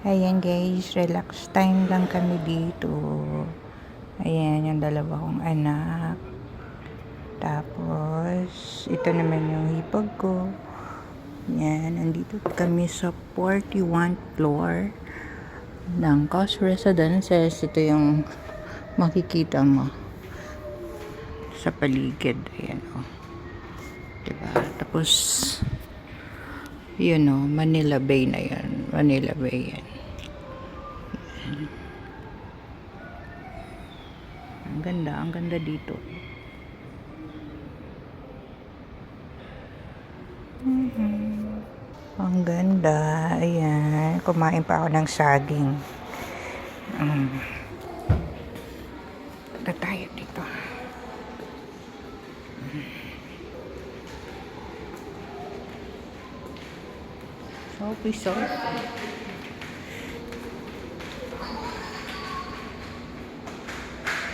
Ayan guys, relax time lang kami dito. Ayan, yung dalawa kong anak. Tapos, ito naman yung hipag ko. Ayan, nandito kami sa 41st floor ng Cos Residences. Ito yung makikita mo sa paligid. Ayan o. Diba? Tapos, yun o, Manila Bay na yun. Manila Bay yan. Ang ganda dito. Ang ganda. Ayan, kumain pa ako ng saging. Punta tayo dito. Sophie.